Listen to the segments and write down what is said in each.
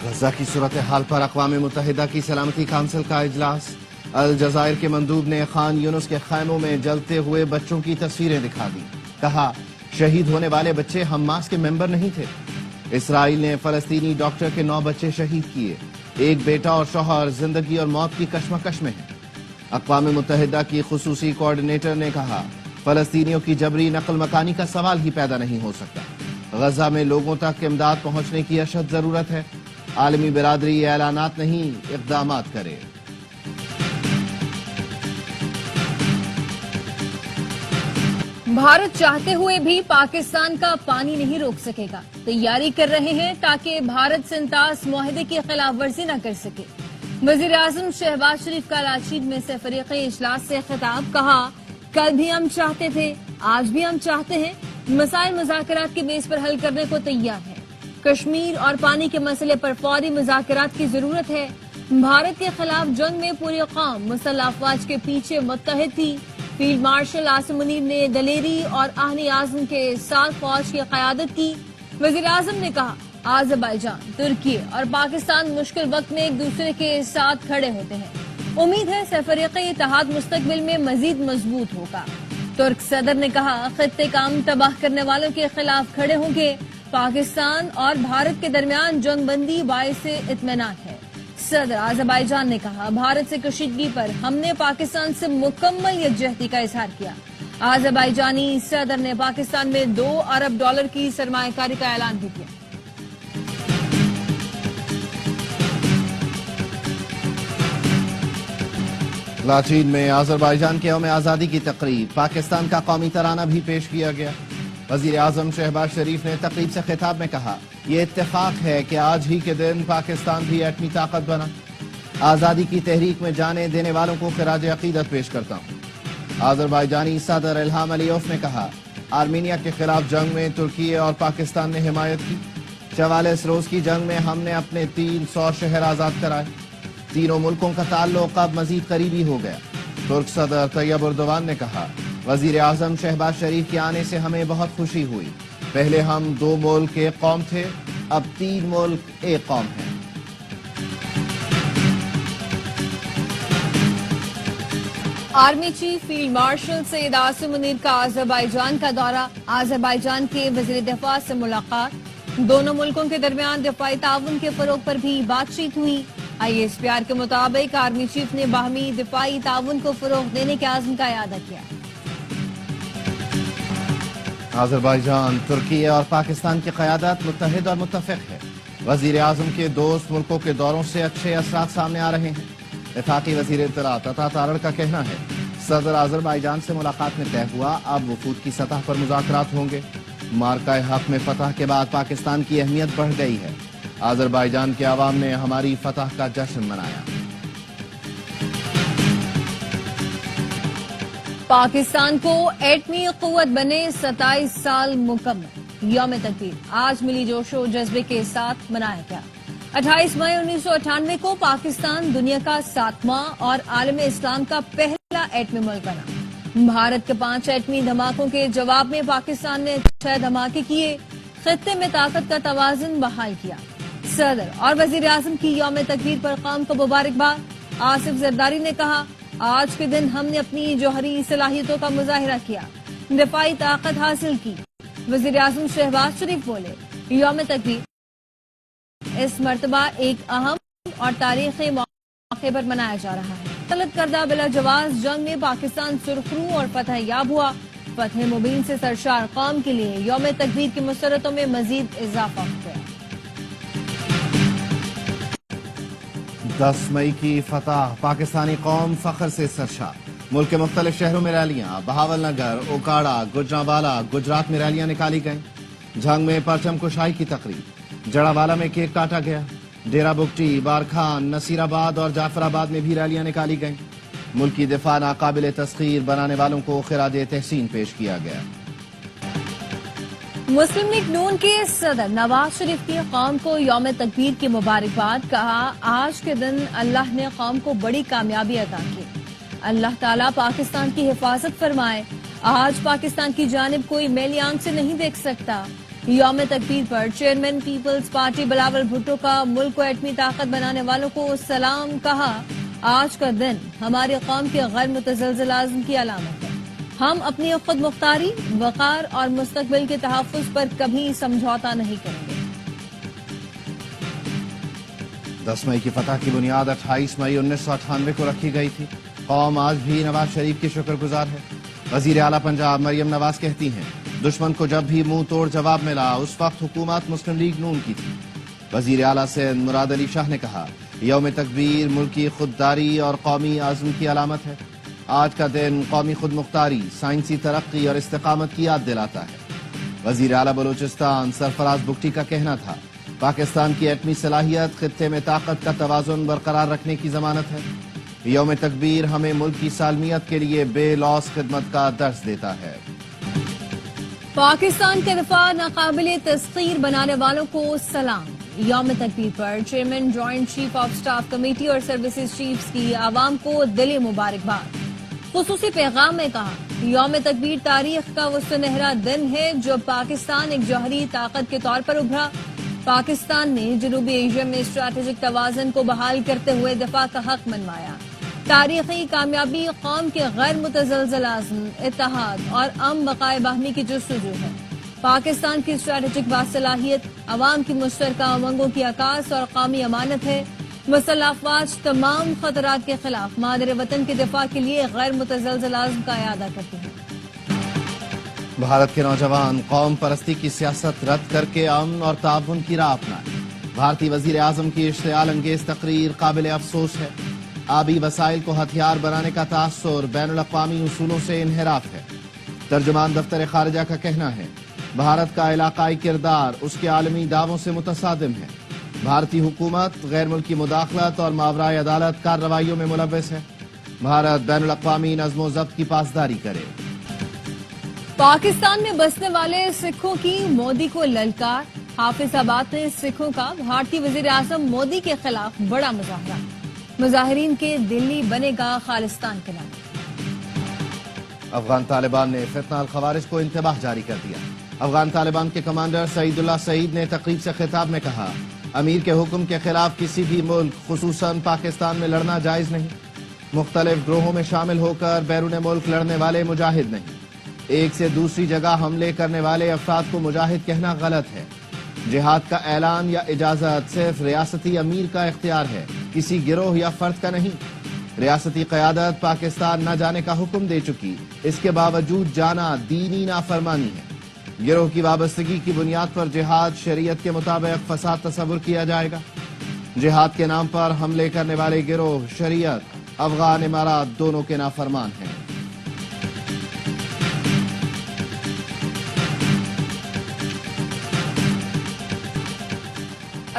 غزہ کی صورتحال پر اقوام متحدہ کی سلامتی کونسل کا اجلاس۔ الجزائر کے مندوب نے خان یونس کے خیموں میں جلتے ہوئے بچوں کی تصویریں دکھا دی۔ کہا شہید ہونے والے بچے حماس کے ممبر نہیں تھے۔ اسرائیل نے فلسطینی ڈاکٹر کے 9 بچے شہید کیے۔ ایک بیٹا اور شوہر زندگی اور موت کی کشمکش میں ہیں۔ اقوام متحدہ کی خصوصی کوارڈینیٹر نے کہا فلسطینیوں کی جبری نقل مکانی کا سوال ہی پیدا نہیں ہو سکتا۔ غزہ میں لوگوں تک امداد پہنچنے کی اشد ضرورت ہے۔ عالمی برادری اعلانات نہیں اقدامات کرے۔ بھارت چاہتے ہوئے بھی پاکستان کا پانی نہیں روک سکے گا۔ تیاری کر رہے ہیں تاکہ بھارت سنتاس معاہدے کی خلاف ورزی نہ کر سکے۔ وزیر اعظم شہباز شریف کا راشد میں سے فریقی اجلاس سے خطاب۔ کہا کل بھی ہم چاہتے تھے، آج بھی ہم چاہتے ہیں، مسائل مذاکرات کی بیس پر حل کرنے کو تیار ہے۔ کشمیر اور پانی کے مسئلے پر فوری مذاکرات کی ضرورت ہے۔ بھارت کے خلاف جنگ میں پوری قوم مسلح افواج کے پیچھے متحد تھی۔ فیلڈ مارشل عاصم منیر نے دلیری اور آہنی عزم کے ساتھ فوج کی قیادت کی۔ وزیر اعظم نے کہا آذربائیجان، ترکی اور پاکستان مشکل وقت میں ایک دوسرے کے ساتھ کھڑے ہوتے ہیں۔ امید ہے سرفریقی اتحاد مستقبل میں مزید مضبوط ہوگا۔ ترک صدر نے کہا خطے کام تباہ کرنے والوں کے خلاف کھڑے ہوں گے۔ پاکستان اور بھارت کے درمیان جنگ بندی باعث اطمینان ہے۔ صدر آذربائیجان نے کہا بھارت سے کشیدگی پر ہم نے پاکستان سے مکمل یکجہتی کا اظہار کیا۔ آذربائیجانی صدر نے پاکستان میں $2 ارب کی سرمایہ کاری کا اعلان بھی کیا۔ لاچین میں آذربائیجان کے یوم آزادی کی تقریب، پاکستان کا قومی ترانہ بھی پیش کیا گیا۔ وزیر اعظم شہباز شریف نے تقریب سے خطاب میں کہا یہ اتفاق ہے کہ آج ہی کے دن پاکستان بھی ایٹمی طاقت بنا۔ آزادی کی تحریک میں جانیں دینے والوں کو خراج عقیدت پیش کرتا ہوں۔ آذربائیجانی صدر الہام علیوف نے کہا آرمینیا کے خلاف جنگ میں ترکی اور پاکستان نے حمایت کی۔ 44 روز کی جنگ میں ہم نے اپنے 300 شہر آزاد کرائے۔ تینوں ملکوں کا تعلق اب مزید قریبی ہو گیا۔ ترک صدر طیب اردوان نے کہا وزیر اعظم شہباز شریف کے آنے سے ہمیں بہت خوشی ہوئی۔ پہلے ہم 2 ملک ایک قوم تھے، اب 3 ملک ایک قوم ہیں۔ Army chief field marshal Syed Asim Munir کا آذربائیجان کا دورہ۔ آذربائیجان کے وزیر دفاع سے ملاقات۔ دونوں ملکوں کے درمیان دفاعی تعاون کے فروغ پر بھی بات چیت ہوئی۔ ISPR کے مطابق آرمی چیف نے باہمی دفاعی تعاون کو فروغ دینے کے عزم کا اعادہ کیا۔ آذربائیجان، ترکی اور پاکستان کی قیادت متحد اور متفق ہے۔ وزیر اعظم کے دوست ملکوں کے دوروں سے اچھے اثرات سامنے آ رہے ہیں۔ وفاقی وزیر اطلاعات عطا تارڑ کا کہنا ہے صدر آذربائیجان سے ملاقات میں طے ہوا اب وفود کی سطح پر مذاکرات ہوں گے۔ مارکہ حق میں فتح کے بعد پاکستان کی اہمیت بڑھ گئی ہے۔ آذربائیجان کے عوام نے ہماری فتح کا جشن منایا۔ پاکستان کو ایٹمی قوت بنے 27 سال مکمل۔ یوم تقریر آج ملی جوش و جذبے کے ساتھ منایا گیا۔ 28 مئی 1998 کو پاکستان دنیا کا 7واں اور عالم اسلام کا پہلا ایٹمی ملک بنا۔ بھارت کے 5 ایٹمی دھماکوں کے جواب میں پاکستان نے 6 دھماکے کیے، خطے میں طاقت کا توازن بحال کیا۔ صدر اور وزیر اعظم کی یوم تقریر پر قوم کو مبارکباد۔ آصف زرداری نے کہا آج کے دن ہم نے اپنی جوہری صلاحیتوں کا مظاہرہ کیا، دفاعی طاقت حاصل کی۔ وزیر اعظم شہباز شریف بولے یوم تقریر اس مرتبہ ایک اہم اور تاریخی موقع پر منایا جا رہا ہے۔ طلب کردہ بلا جواز جنگ میں پاکستان سرخرو اور فتح یاب ہوا۔ فتح مبین سے سرشار قوم کے لیے یوم تقریر کی مسرتوں میں مزید اضافہ ہو گیا۔ 10 مئی کی فتح، پاکستانی قوم فخر سے سرشار۔ ملک کے مختلف شہروں میں ریلیاں، بہاول نگر، اوکاڑا، گجرانوالہ، گجرات میں ریلیاں نکالی گئیں۔ جھنگ میں پرچم کشائی کی تقریب، جڑاوالا میں کیک کاٹا گیا۔ ڈیرہ بگٹی، بارکھان، نصیر آباد اور جعفر آباد میں بھی ریلیاں نکالی گئیں۔ ملکی دفاع ناقابل تسخیر بنانے والوں کو خراج تحسین پیش کیا گیا۔ مسلم لیگ نون کے صدر نواز شریف کی قوم کو یوم تکبیر کی مبارکباد۔ کہا آج کے دن اللہ نے قوم کو بڑی کامیابی عطا کی۔ اللہ تعالیٰ پاکستان کی حفاظت فرمائے۔ آج پاکستان کی جانب کوئی میلی آنکھ سے نہیں دیکھ سکتا۔ یوم تکبیر پر chairman Peoples Party Bilawal Bhutto کا ملک کو ایٹمی طاقت بنانے والوں کو سلام. کہا آج کا دن ہماری قوم کے غیر متزلزل عزم کی علامت ہے. ہم اپنی خود مختاری، وقار اور مستقبل کے تحفظ پر کبھی سمجھوتا نہیں کریں گے. 10 مئی کی فتح کی بنیاد 28 مئی 1998 کو رکھی گئی تھی. قوم آج بھی نواز شریف کی شکر گزار ہے. وزیر اعلیٰ پنجاب مریم نواز کہتی ہیں دشمن کو جب بھی منہ توڑ جواب ملا اس وقت حکومت مسلم لیگ نون کی تھی. وزیر اعلیٰ سندھ مراد علی شاہ نے کہا یوم تکبیر ملکی خودداری اور قومی عزم کی علامت ہے. آج کا دن قومی خود مختاری، سائنسی ترقی اور استقامت کی یاد دلاتا ہے. وزیر اعلیٰ بلوچستان سرفراز بگٹی کا کہنا تھا پاکستان کی ایٹمی صلاحیت خطے میں طاقت کا توازن برقرار رکھنے کی ضمانت ہے. یوم تکبیر ہمیں ملک کی سالمیت کے لیے بے لوث خدمت کا درس دیتا ہے. پاکستان کے دفاع ناقابل تسخیر بنانے والوں کو سلام. یوم تکبیر پر chairman joint chief of staff committee اور سروسز چیفز کی عوام کو دلی مبارکباد. خصوصی پیغام میں کہا یوم تکبیر تاریخ کا وہ سنہرا دن ہے جب پاکستان ایک جوہری طاقت کے طور پر ابھرا. پاکستان نے جنوبی ایشیا میں اسٹریٹجک توازن کو بحال کرتے ہوئے دفاع کا حق منوایا. تاریخی کامیابی قوم کے غیر متزلزل عزم، اتحاد اور امن بقائے باہمی کی جستجو ہے. پاکستان کی اسٹریٹجک باصلاحیت عوام کی مشترکہ امنگوں کی عکاس اور قومی امانت ہے. مسلح افواج تمام خطرات کے خلاف مادر وطن کے دفاع کے لیے غیر متزلزل عزم کا اعادہ کرتے ہیں. بھارت کے نوجوان قوم پرستی کی سیاست رد کر کے امن اور تعاون کی راہ اپنائیں. بھارتی وزیر اعظم کی اشتعال انگیز تقریر قابل افسوس ہے. آبی وسائل کو ہتھیار بنانے کا تاثر بین الاقوامی اصولوں سے انحراف ہے. ترجمان دفتر خارجہ کا کہنا ہے بھارت کا علاقائی کردار اس کے عالمی دعووں سے متصادم ہے. بھارتی حکومت غیر ملکی مداخلت اور ماورائے عدالت کارروائیوں میں ملوث ہے. بھارت بین الاقوامی نظم و ضبط کی پاسداری کرے. پاکستان میں بسنے والے سکھوں کی مودی کو للکار. حافظ آباد میں سکھوں کا بھارتی وزیر اعظم مودی کے خلاف بڑا مظاہرہ. مظاہرین کے دلی بنے گا خالصتان کے نام. افغان طالبان نے فتنہ الخوارج کو انتباہ جاری کر دیا. افغان طالبان کے کمانڈر سعید اللہ سعید نے تقریب سے خطاب میں کہا امیر کے حکم کے خلاف کسی بھی ملک خصوصاً پاکستان میں لڑنا جائز نہیں. مختلف گروہوں میں شامل ہو کر بیرون ملک لڑنے والے مجاہد نہیں. ایک سے دوسری جگہ حملے کرنے والے افراد کو مجاہد کہنا غلط ہے. جہاد کا اعلان یا اجازت صرف ریاستی امیر کا اختیار ہے، کسی گروہ یا فرد کا نہیں. ریاستی قیادت پاکستان نہ جانے کا حکم دے چکی، اس کے باوجود جانا دینی نافرمانی ہے. گروہ کی وابستگی کی بنیاد پر جہاد شریعت کے مطابق فساد تصور کیا جائے گا. جہاد کے نام پر حملے کرنے والے گروہ شریعت، افغان امارات دونوں کے نافرمان ہیں.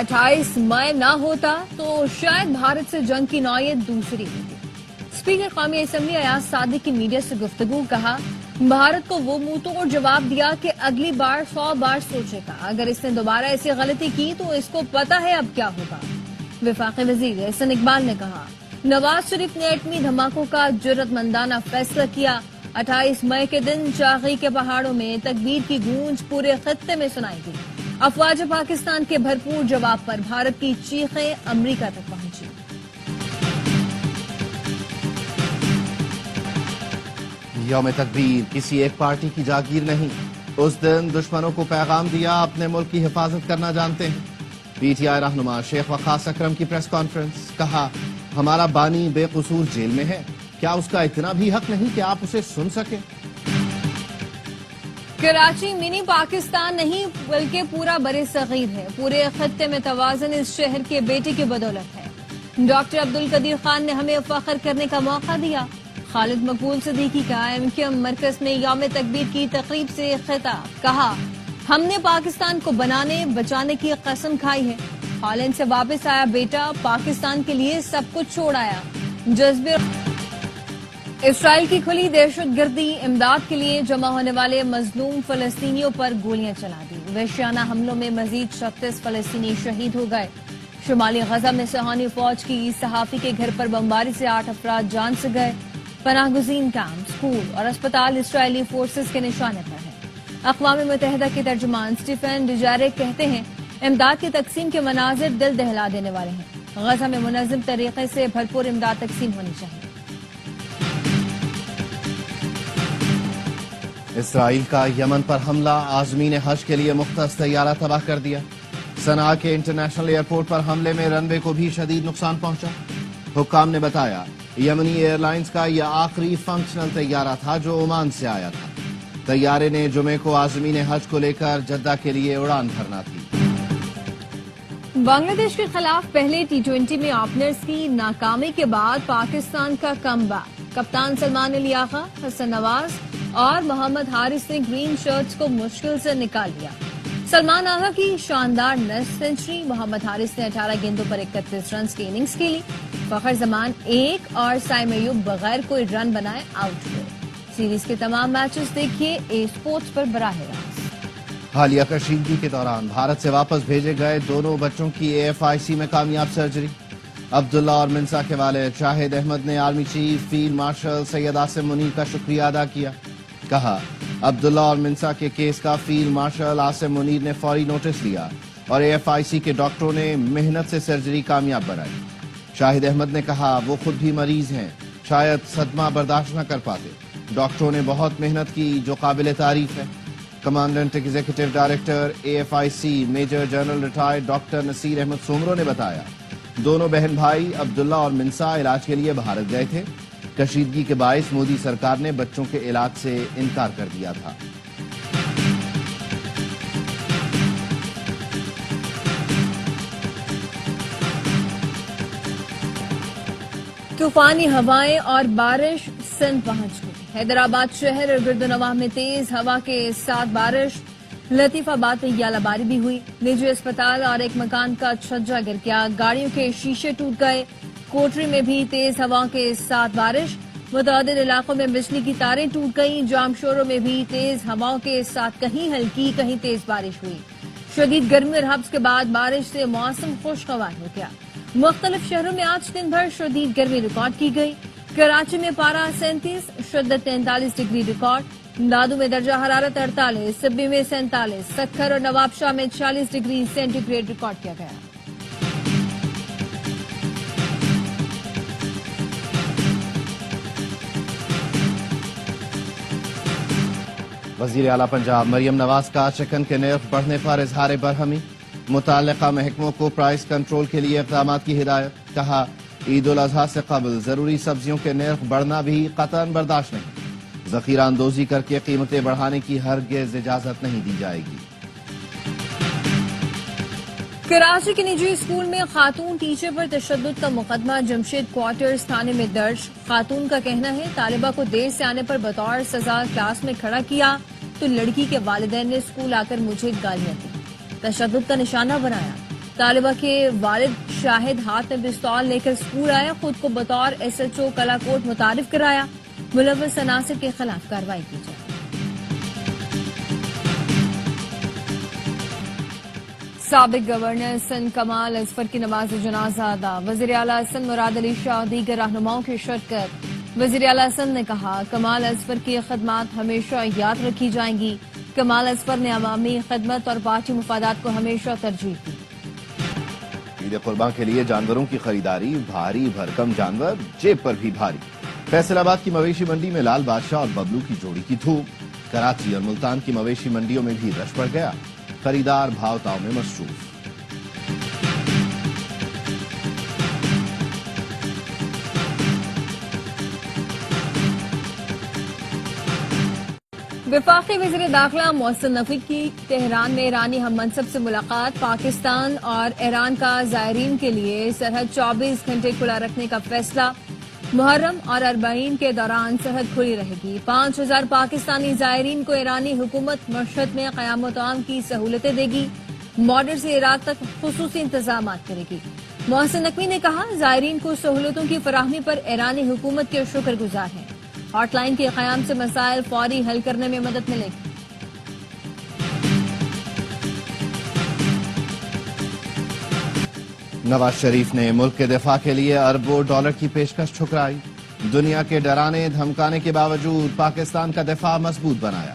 اٹھائیس مئی نہ ہوتا تو شاید بھارت سے جنگ کی نوعیت دوسری ہوتی. اسپیکر قومی اسمبلی ایاز صادق کی میڈیا سے گفتگو. کہا بھارت کو وہ منہ توڑ جواب دیا کہ اگلی بار 100 بار سوچے گا. اگر اس نے دوبارہ ایسی غلطی کی تو اس کو پتا ہے اب کیا ہوگا. وفاقی وزیر احسن اقبال نے کہا نواز شریف نے ایٹمی دھماکوں کا جرأت مندانہ فیصلہ کیا. 28 مئی کے دن چاغی کے پہاڑوں میں تکبیر کی گونج پورے خطے میں سنائی دی. افواج پاکستان کے بھرپور جواب پر بھارت کی چیخیں امریکہ تک پہنچی. یوم تکبیر کسی ایک پارٹی کی جاگیر نہیں. اس دن دشمنوں کو پیغام دیا اپنے ملک کی حفاظت کرنا جانتے ہیں. پی ٹی آئی رہنما شیخ وقاص اکرم کی پریس کانفرنس. کہا ہمارا بانی بے قصور جیل میں ہے، کیا اس کا اتنا بھی حق نہیں کہ آپ اسے سن سکیں؟ کراچی منی پاکستان نہیں بلکہ پورا برصغیر ہے. پورے خطے میں توازن اس شہر کے بیٹے کی بدولت ہے. ڈاکٹر عبدالقدیر خان نے ہمیں فخر کرنے کا موقع دیا. خالد مقبول صدیقی کا MQM مرکز میں یوم تکبیر کی تقریب سے خطاب. کہا ہم نے پاکستان کو بنانے بچانے کی قسم کھائی ہے. ہالینڈ سے واپس آیا بیٹا پاکستان کے لیے سب کچھ چھوڑ آیا. جذبے اسرائیل کی کھلی دہشت گردی امداد کے لیے جمع ہونے والے مظلوم فلسطینیوں پر گولیاں چلا دی. وحشیانہ حملوں میں مزید 36 فلسطینی شہید ہو گئے. شمالی غزہ میں صہیونی فوج کی صحافی کے گھر پر بمباری سے 8 افراد جان سے گئے. پناہ گزین کیمپ، اسکول اور اسپتال اسرائیلی فورسز کے نشانے پر ہیں. اقوام متحدہ کے ترجمان اسٹیفن ڈوجاریک کہتے ہیں امداد کی تقسیم کے مناظر دل دہلا دینے والے ہیں۔ غزہ میں منظم طریقے سے بھرپور امداد تقسیم ہونی چاہیے۔ اسرائیل کا یمن پر حملہ عازمین حج کے لیے مختص طیارہ تباہ کر دیا۔ صنعاء کے انٹرنیشنل ایئرپورٹ پر حملے میں رن وے کو بھی شدید نقصان پہنچا۔ حکام نے بتایا یمنی ایئر لائنز کا یہ آخری فنکشنل طیارہ تھا جو عمان سے آیا تھا۔ طیارے نے جمعے کو عازمین حج کو لے کر جدہ کے لیے اڑان بھرنا تھی۔ بنگلہ دیش کے خلاف پہلے ٹی20 میں اوپنرز کی ناکامی کے بعد پاکستان کا کم بیک۔ کپتان سلمان علی آغا، حسن نواز اور محمد حارث نے گرین شرٹس کو مشکل سے نکال لیا۔ سلمان آغا کی شاندار نصف سنچری، محمد حارث نے 18 گیندوں پر 31 رنز کی اننگز کھیلی۔ فخر زمان 1 اور سائم ایوب بغیر کوئی رن بنائے آؤٹ ہوئے۔ سیریز کے تمام میچز دیکھیے اے اسپورٹس پر براہ راست۔ حالیہ کشیدگی کے دوران بھارت سے واپس بھیجے گئے دونوں بچوں کی AFIC میں کامیاب سرجری۔ عبداللہ اور منسا کے والد شاہد احمد نے army chief field marshal Syed Asim Munir کا شکریہ ادا کیا۔ کہا عبداللہ اور منسا کے کیس کا فیلڈ مارشل عاصم منیر نے فوری نوٹس لیا اور AFIC کے ڈاکٹروں نے محنت سے سرجری کامیاب بنائی۔ شاہد احمد نے کہا وہ خود بھی مریض ہیں، شاید صدمہ برداشت نہ کر پاتے۔ ڈاکٹروں نے بہت محنت کی جو قابل تعریف ہے۔ Commandant executive director AFIC major general retired doctor Naseer Ahmed Soomro نے بتایا دونوں بہن بھائی عبداللہ اور منسا علاج کے لیے بھارت گئے تھے۔ کشیدگی کے باعث مودی سرکار نے بچوں کے علاج سے انکار کر دیا تھا۔ طوفانی ہوائیں اور بارش سندھ پہنچ گئی۔ حیدرآباد شہر اور گرد و نواح میں تیز ہوا کے ساتھ بارش۔ لطیف آباد میں یالہ باری بھی ہوئی۔ نجی اسپتال اور ایک مکان کا چھجا گر گیا، گاڑیوں کے شیشے ٹوٹ گئے۔ کوٹری میں بھی تیز ہوا کے ساتھ بارش، متعدد علاقوں میں بجلی کی تاریں ٹوٹ گئیں۔ جامشوروں میں بھی تیز ہواؤں کے ساتھ کہیں ہلکی کہیں تیز بارش ہوئی۔ شدید گرمی اور ہبس کے بعد بارش سے موسم خوشگوار ہو گیا۔ مختلف شہروں میں آج دن بھر شدید گرمی ریکارڈ کی گئی۔ کراچی میں پارہ 37، شدت 43 ڈگری ریکارڈ۔ نادو میں درجہ حرارت 48، سبی میں 47، سکھر اور نواب شاہ میں 46 ڈگری سینٹی گریڈ ریکارڈ کیا گیا۔ وزیر اعلیٰ پنجاب مریم نواز کا چکن کے نرخ بڑھنے پر اظہار برہمی۔ متعلقہ محکموں کو پرائس کنٹرول کے لیے اقدامات کی ہدایت۔ کہا عید الاضحیٰ سے قبل ضروری سبزیوں کے نرخ بڑھنا بھی قطعاً برداشت نہیں۔ ذخیرہ اندوزی کر کے قیمتیں بڑھانے کی ہرگز اجازت نہیں دی جائے گی۔ کراچی کے نجی اسکول میں خاتون ٹیچر پر تشدد کا مقدمہ جمشید کوارٹرز تھانے میں درج۔ خاتون کا کہنا ہے طالبہ کو دیر سے آنے پر بطور سزا کلاس میں کھڑا کیا تو لڑکی کے والدین نے اسکول آ کر مجھے گالیاں دی، تشدد کا نشانہ بنایا۔ طالبہ کے والد شاہد ہاتھ میں پستول لے کر اسکول آیا، خود کو بطور SHO کلاکوٹ متعارف کرایا۔ ملوث عناصر کے خلاف کارروائی کی جائے۔ سابق گورنر سندھ کمال اظفر کی نماز جنازہ ادا۔ وزیر اعلیٰ سندھ مراد علی شاہ دیگر رہنماؤں کی شرکت۔ وزیر اعلیٰ سندھ نے کہا کمال اظفر کی خدمات ہمیشہ یاد رکھی جائیں گی۔ کمال اظفر نے عوامی خدمت اور پارٹی مفادات کو ہمیشہ ترجیح دی۔ عید قربان کے لیے جانوروں کی خریداری، بھاری بھرکم جانور جیب پر بھی بھاری۔ فیصل آباد کی مویشی منڈی میں لال بادشاہ اور ببلو کی جوڑی کی دھوم۔ کراچی اور ملتان کی مویشی منڈیوں میں بھی رش پڑ گیا، خریدار بھاؤ تاؤ میں مصروف۔ وفاقی وزیر داخلہ محسن نقوی کی تہران میں ایرانی ہم منصب سے ملاقات۔ پاکستان اور ایران کا زائرین کے لیے سرحد 24 گھنٹے کھلا رکھنے کا فیصلہ۔ محرم اور اربعین کے دوران سرحد کھلی رہے گی۔ 5000 پاکستانی زائرین کو ایرانی حکومت مشہد میں قیام مقام کی سہولتیں دے گی۔ بارڈر سے عراق تک خصوصی انتظامات کرے گی۔ محسن نقوی نے کہا زائرین کو سہولتوں کی فراہمی پر ایرانی حکومت کے شکر گزار ہیں۔ ہاٹ لائن کے قیام سے مسائل فوری حل کرنے میں مدد ملے گی۔ نواز شریف نے ملک کے دفاع کے لیے اربوں ڈالر کی پیشکش ٹھکرائی۔ دنیا کے ڈرانے دھمکانے کے باوجود پاکستان کا دفاع مضبوط بنایا۔